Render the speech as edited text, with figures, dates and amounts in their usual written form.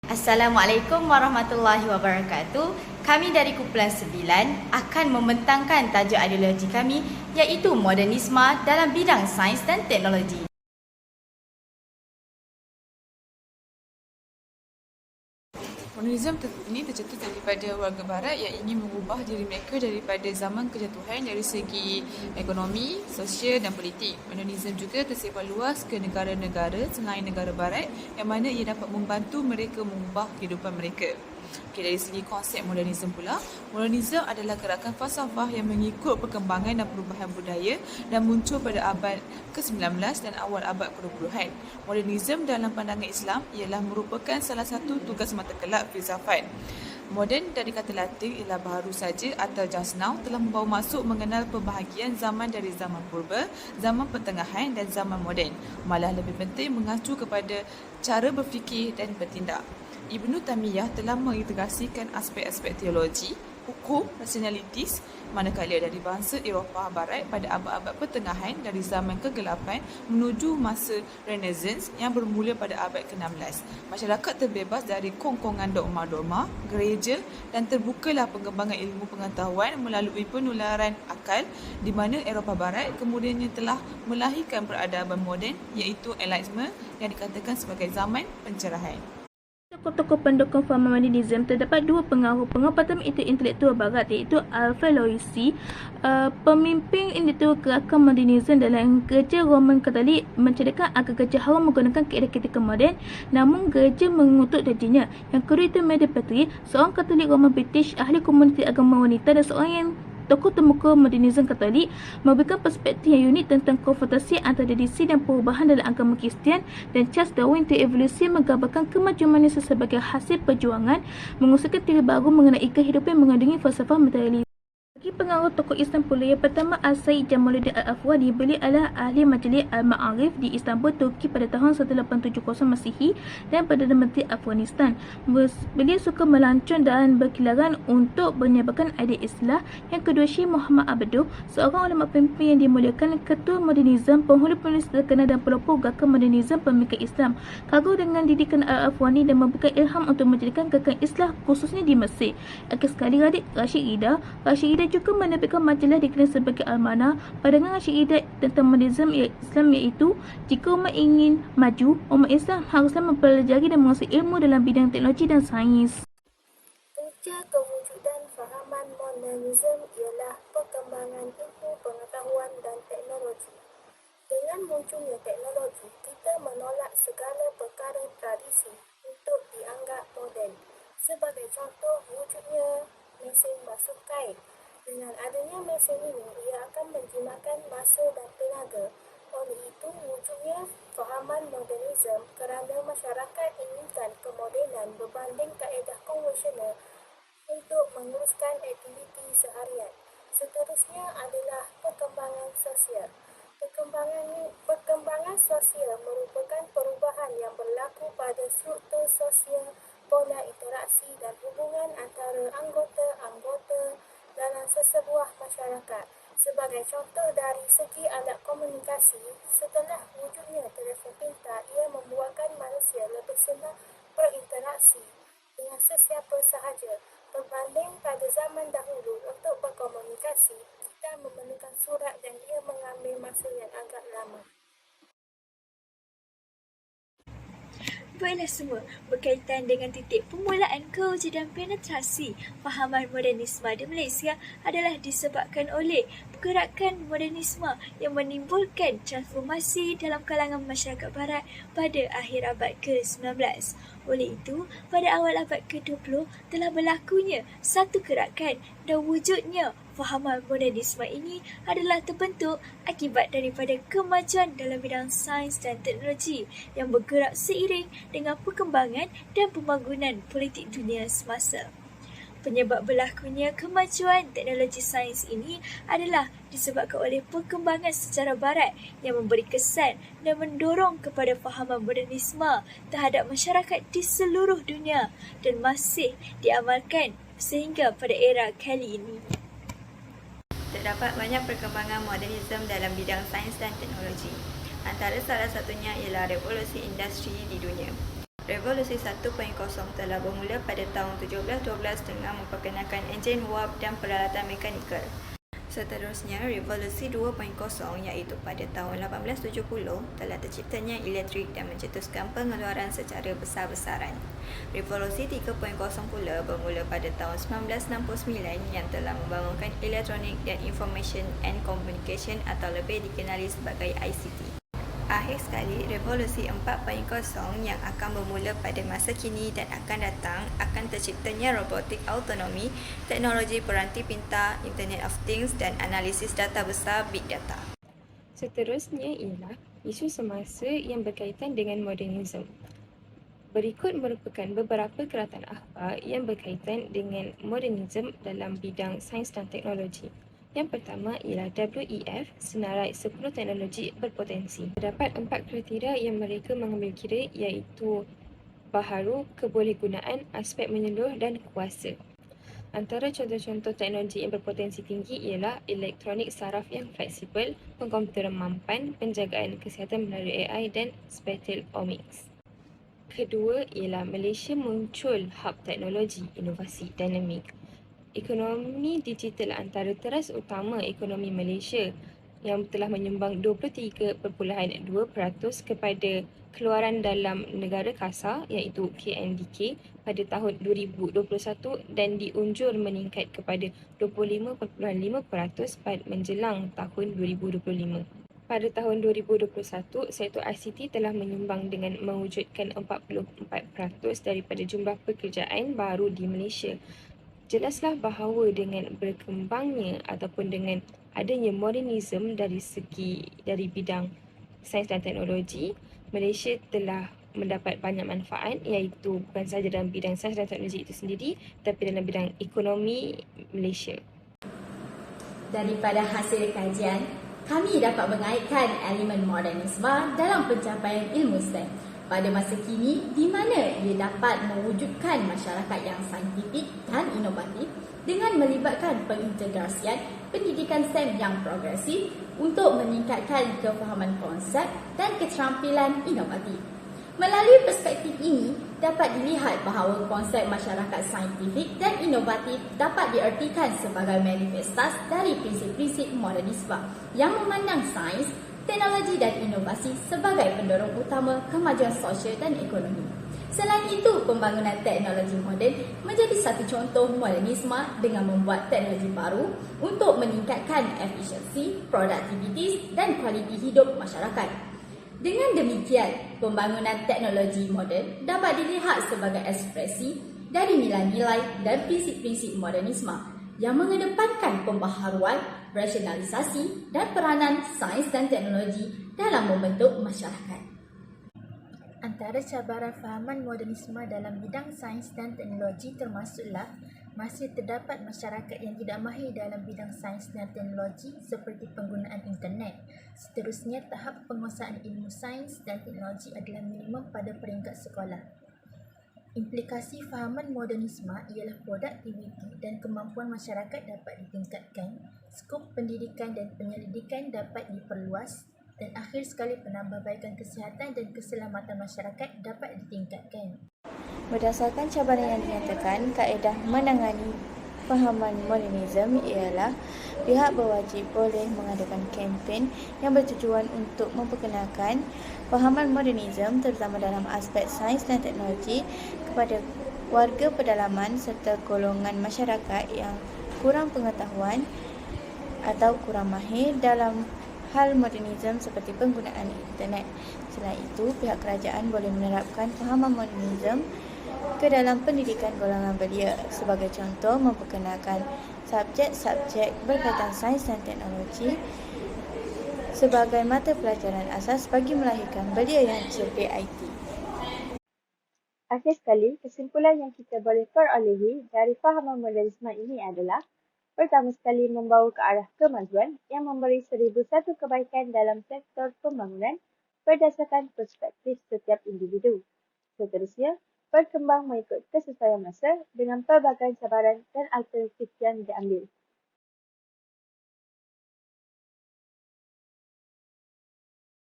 Assalamualaikum warahmatullahi wabarakatuh. Kami dari Kumpulan 9 akan membentangkan tajuk ideologi kami iaitu modernisme dalam bidang sains dan teknologi. Modernisme ini tercetus daripada warga barat yang ingin mengubah diri mereka daripada zaman kejatuhan dari segi ekonomi, sosial dan politik. Modernisme juga tersebar luas ke negara-negara selain negara barat yang mana ia dapat membantu mereka mengubah kehidupan mereka. Dari segi konsep modernisme pula, modernisme adalah gerakan falsafah yang mengikut perkembangan dan perubahan budaya dan muncul pada abad ke-19 dan awal abad ke-20. Modernisme dalam pandangan Islam ialah merupakan salah satu tugas mata kelab filsafat. Moden dari kata Latin ialah baru saja atau just now telah membawa masuk mengenal pembahagian zaman dari zaman purba, zaman pertengahan dan zaman moden. Malah lebih penting mengacu kepada cara berfikir dan bertindak. Ibnu Taymiyah telah mengintegrasikan aspek-aspek teologi, hukum, rasionalitis manakala dari bangsa Eropah Barat pada abad-abad pertengahan dari zaman kegelapan menuju masa Renaissance yang bermula pada abad ke-16. Masyarakat terbebas dari kongkongan dogma-dogma, gereja dan terbukalah pengembangan ilmu pengetahuan melalui penularan akal di mana Eropah Barat kemudiannya telah melahirkan peradaban moden iaitu Enlightenment yang dikatakan sebagai zaman pencerahan. Tokoh-tokoh pendukung faham modernisme terdapat dua pengaruh. Pengaruh pertama itu intelektual barat iaitu Alfred Loisy, pemimpin intelektual gerakan modernisme dalam gereja Roman Katolik mencadangkan agar gereja haram menggunakan ketika moden namun gereja mengutuk janjinya. Yang kedua itu Mary Petrie, seorang Katolik Roman British, ahli komuniti agama wanita dan seorang yang tokoh termuka modernisme Katolik, memberikan perspektif yang unik tentang konfrontasi antara tradisi dan perubahan dalam agama Kristian, dan Charles Darwin teori evolusi menggambarkan kemajuan manusia sebagai hasil perjuangan, mengusulkan teori baru mengenai kehidupan yang mengandungi falsafah materialis. Bagi pengaruh tokoh Islam pula, yang pertama Al-Sayyid Jamaluddin Al-Afghani. Beliau adalah ahli majlis Al-Ma'arif di Istanbul, Turki pada tahun 1870 Masihi dan Perdana Menteri Afghanistan. Beliau suka melancong dan berkeliaran untuk menyebarkan idea Islam. Yang kedua, Syekh Muhammad Abduh, seorang ulama pemimpin yang dimuliakan, ketua modernisme, penghulu penulis terkenal dan pelopor gerakan modernisme pemikiran Islam. Kagum dengan didikan Al-Afghani dan memberikan ilham untuk menjadikan gerakan Islam khususnya di Mesir. Akhir sekali, Rashid Rida juga menerbitkan majalah dikenal sebagai Al-Mana. Pandangan Rashid Rida tentang modernisme Islam iaitu jika umat ingin maju, umat Islam haruslah mempelajari dan menguasai ilmu dalam bidang teknologi dan sains. Punca kewujudan fahaman modernisme ialah perkembangan ilmu pengetahuan dan teknologi. Dengan munculnya teknologi, kita menolak segala perkara tradisi untuk dianggap moden. Sebagai contoh, wujudnya mesin basuh kain. Dengan adanya mesin ini, ia akan menjimatkan masa dan tenaga. Oleh itu, wujudnya fahaman modernisme kerana masyarakat inginkan kemodenan berbanding kaedah konvensional untuk menguruskan aktiviti seharian. Seterusnya adalah perkembangan sosial. Perkembangan sosial merupakan perubahan yang berlaku pada struktur sosial, pola interaksi dan hubungan antara anggota-anggota dalam sesebuah masyarakat. Sebagai contoh dari segi alat komunikasi, setelah wujudnya telefon pintar, ia membuatkan manusia lebih senang berinteraksi dengan sesiapa sahaja. Berbanding pada zaman dahulu, untuk berkomunikasi, kita memerlukan surat dan ia mengambil masa yang agak lama. Baiklah semua, berkaitan dengan titik permulaan kewujudan penetrasi fahaman modernisme di Malaysia adalah disebabkan oleh pergerakan modernisme yang menimbulkan transformasi dalam kalangan masyarakat barat pada akhir abad ke-19. Oleh itu, pada awal abad ke-20 telah berlakunya satu gerakan dan wujudnya fahaman modernisme ini adalah terbentuk akibat daripada kemajuan dalam bidang sains dan teknologi yang bergerak seiring dengan perkembangan dan pembangunan politik dunia semasa. Penyebab berlakunya kemajuan teknologi sains ini adalah disebabkan oleh perkembangan sejarah barat yang memberi kesan dan mendorong kepada fahaman modernisme terhadap masyarakat di seluruh dunia dan masih diamalkan sehingga pada era kali ini. Terdapat banyak perkembangan modernisme dalam bidang sains dan teknologi. Antara salah satunya ialah revolusi industri di dunia. Revolusi 1.0 telah bermula pada tahun 1712 dengan memperkenalkan enjin wap dan peralatan mekanikal. Seterusnya, Revolusi 2.0 iaitu pada tahun 1870 telah terciptanya elektrik dan mencetuskan pengeluaran secara besar-besaran. Revolusi 3.0 pula bermula pada tahun 1969 yang telah membangunkan Electronic and Information and Communication atau lebih dikenali sebagai ICT. Akhir sekali, Revolusi 4.0 yang akan bermula pada masa kini dan akan datang akan terciptanya robotik autonomi, teknologi peranti pintar, Internet of Things dan analisis data besar Big Data. Seterusnya ialah isu semasa yang berkaitan dengan modernisme. Berikut merupakan beberapa keratan akhbar yang berkaitan dengan modernisme dalam bidang sains dan teknologi. Yang pertama ialah WEF, senarai 10 teknologi berpotensi. Terdapat 4 kriteria yang mereka mengambil kira iaitu baharu, kebolehgunaan, aspek menyeluruh dan kuasa. Antara contoh-contoh teknologi yang berpotensi tinggi ialah elektronik saraf yang fleksibel, pengkomputeran mampan, penjagaan kesihatan melalui AI dan spatial omics. Kedua ialah Malaysia muncul hub teknologi inovasi dinamik. Ekonomi digital antara teras utama ekonomi Malaysia yang telah menyumbang 23.2% kepada keluaran dalam negara kasar iaitu KNDK pada tahun 2021 dan diunjur meningkat kepada 25.5% menjelang tahun 2025. Pada tahun 2021, sektor ICT telah menyumbang dengan mewujudkan 44% daripada jumlah pekerjaan baru di Malaysia. Jelaslah bahawa dengan berkembangnya ataupun dengan adanya modernisme dari bidang sains dan teknologi, Malaysia telah mendapat banyak manfaat iaitu bukan sahaja dalam bidang sains dan teknologi itu sendiri tapi dalam bidang ekonomi Malaysia. Daripada hasil kajian, kami dapat mengaitkan elemen modernisme dalam pencapaian ilmu STEM pada masa kini di mana ia dapat mewujudkan masyarakat yang saintifik dan inovatif dengan melibatkan pengintegrasian pendidikan STEM yang progresif untuk meningkatkan kefahaman konsep dan keterampilan inovatif. Melalui perspektif ini, dapat dilihat bahawa konsep masyarakat saintifik dan inovatif dapat diertikan sebagai manifestasi dari prinsip-prinsip modernisme yang memandang sains, teknologi dan inovasi sebagai pendorong utama kemajuan sosial dan ekonomi. Selain itu, pembangunan teknologi moden menjadi satu contoh modernisme dengan membuat teknologi baru untuk meningkatkan efisiensi, produktivitas dan kualiti hidup masyarakat. Dengan demikian, pembangunan teknologi moden dapat dilihat sebagai ekspresi dari nilai-nilai dan prinsip-prinsip modernisme yang mengedepankan pembaharuan, rasionalisasi dan peranan sains dan teknologi dalam membentuk masyarakat. Antara cabaran fahaman modernisme dalam bidang sains dan teknologi termasuklah masih terdapat masyarakat yang tidak mahir dalam bidang sains dan teknologi seperti penggunaan internet. Seterusnya, tahap penguasaan ilmu sains dan teknologi adalah minimum pada peringkat sekolah. Implikasi fahaman modernisme ialah produktiviti dan kemampuan masyarakat dapat ditingkatkan, skop pendidikan dan penyelidikan dapat diperluas dan akhir sekali penambahbaikan kesihatan dan keselamatan masyarakat dapat ditingkatkan. Berdasarkan cabaran yang dinyatakan, kaedah menangani fahaman modernisme ialah pihak berwajib boleh mengadakan kempen yang bertujuan untuk memperkenalkan fahaman modernisme terutama dalam aspek sains dan teknologi kepada warga pedalaman serta golongan masyarakat yang kurang pengetahuan atau kurang mahir dalam hal modernisme seperti penggunaan internet. Selain itu, pihak kerajaan boleh menerapkan fahaman modernisme ke dalam pendidikan golongan belia. Sebagai contoh, memperkenalkan subjek-subjek berkaitan sains dan teknologi sebagai mata pelajaran asas bagi melahirkan belia yang cerdik IT. Akhir sekali, kesimpulan yang kita boleh perolehi dari fahaman modernisme ini adalah pertama sekali membawa ke arah kemajuan yang memberi 1001 kebaikan dalam sektor pembangunan berdasarkan perspektif setiap individu. Seterusnya, berkembang mengikut kesesuaian masa dengan pelbagai cabaran dan alternatif yang diambil.